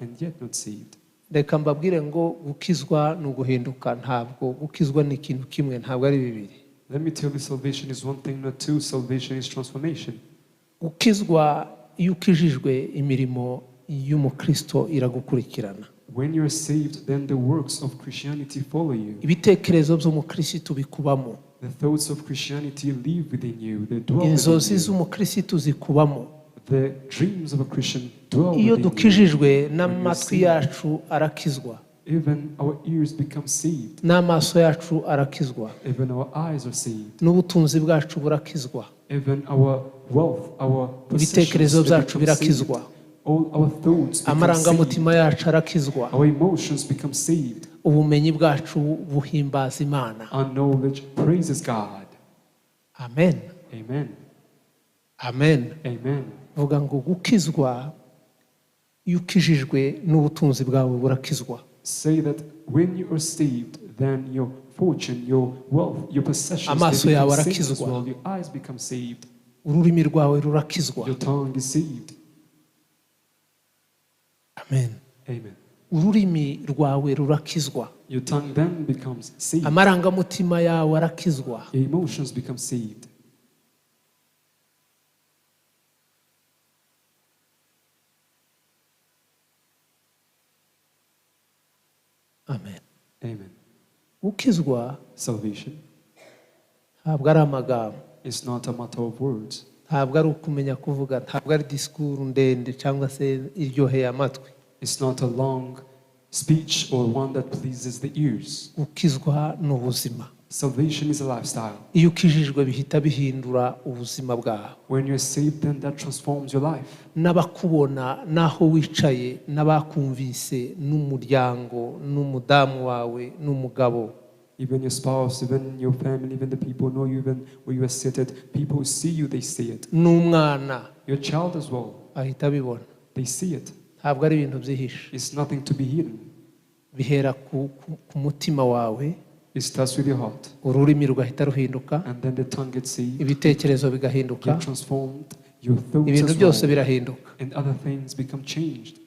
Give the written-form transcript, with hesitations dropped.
and yet not saved. Reka mbabwire ngo gukizwa no guhinduka, ntabwo gukizwa ni ikintu kimwe, ntabwo ari bibiri. Let me tell you, salvation is one thing, not two. Salvation is transformation. Gukizwa iyo ukijijwe, imirimo y'umukristo iragukurikirana. When you're saved, then the works of Christianity follow you. Ibitekerezo by'umukristo bikubamo. The thoughts of Christianity live within you. They dwell Inzozi within you. z'umukristo zikubamo. The dreams of a Christian dwell Iyo within you. dukijijwe, n'amatwi yacu arakizwa, Even our ears become saved. n'amaso yacu arakizwa, Even our eyes are saved. n'ubutunzi bwacu burakizwa, Even our wealth, our ibitekerezo possessions, byacu they become saved. birakizwa, All our thoughts become amarangamutima saved. yacu arakizwa, Our emotions become saved. ubumenyi bwacu buhimbaza Imana. Our knowledge praises God. Amen. Amen. Amen. Amen. Vuga ngo gukizwa, iyo ukijijwe n'ubutunzi bwawe burakizwa. Say that when you are saved, then your fortune, your wealth, your possessions, Amaso they yawe become saved as arakizwa. well. Your eyes become saved. Ururimi rwawe rurakizwa. Your tongue is saved. Amen. Amen. Ururimi rwawe rurakizwa. Your tongue then becomes saved. Amarangamutima yawe arakizwa. Your emotions become saved. Amen. Amen. Gukizwa Salvation ntabwo ari amagambo, is not a matter of words. ntabwo ari ukumenya kuvuga, ntabwo ari disikuru ndende cyangwa se iryoheye amatwi. It's not a long speech or one that pleases the ears. Gukizwa ni ubuzima. Salvation is a lifestyle. Iyo ukijijwe bihita bihindura ubuzima bwawe. When you're saved, then that transforms your life. N'abakubona, n'aho wicaye, n'abakumvise, n'umuryango, n'umudamu wawe, n'umugabo. Even your spouse, even your family, even the people know you, even where you are seated. People see you, they see it. N'umwana Your child as well, ahita abibona. they see it. Ntabwo ari ibintu byihishe. It's nothing to be hidden. Bihera ku mutima wawe, It starts with your heart. ururimi rugahita ruhinduka, And then the tongue gets saved. ibitekerezo bigahinduka, Get transformed. Your thoughts ibintu as byose well. birahinduka. And other things become changed.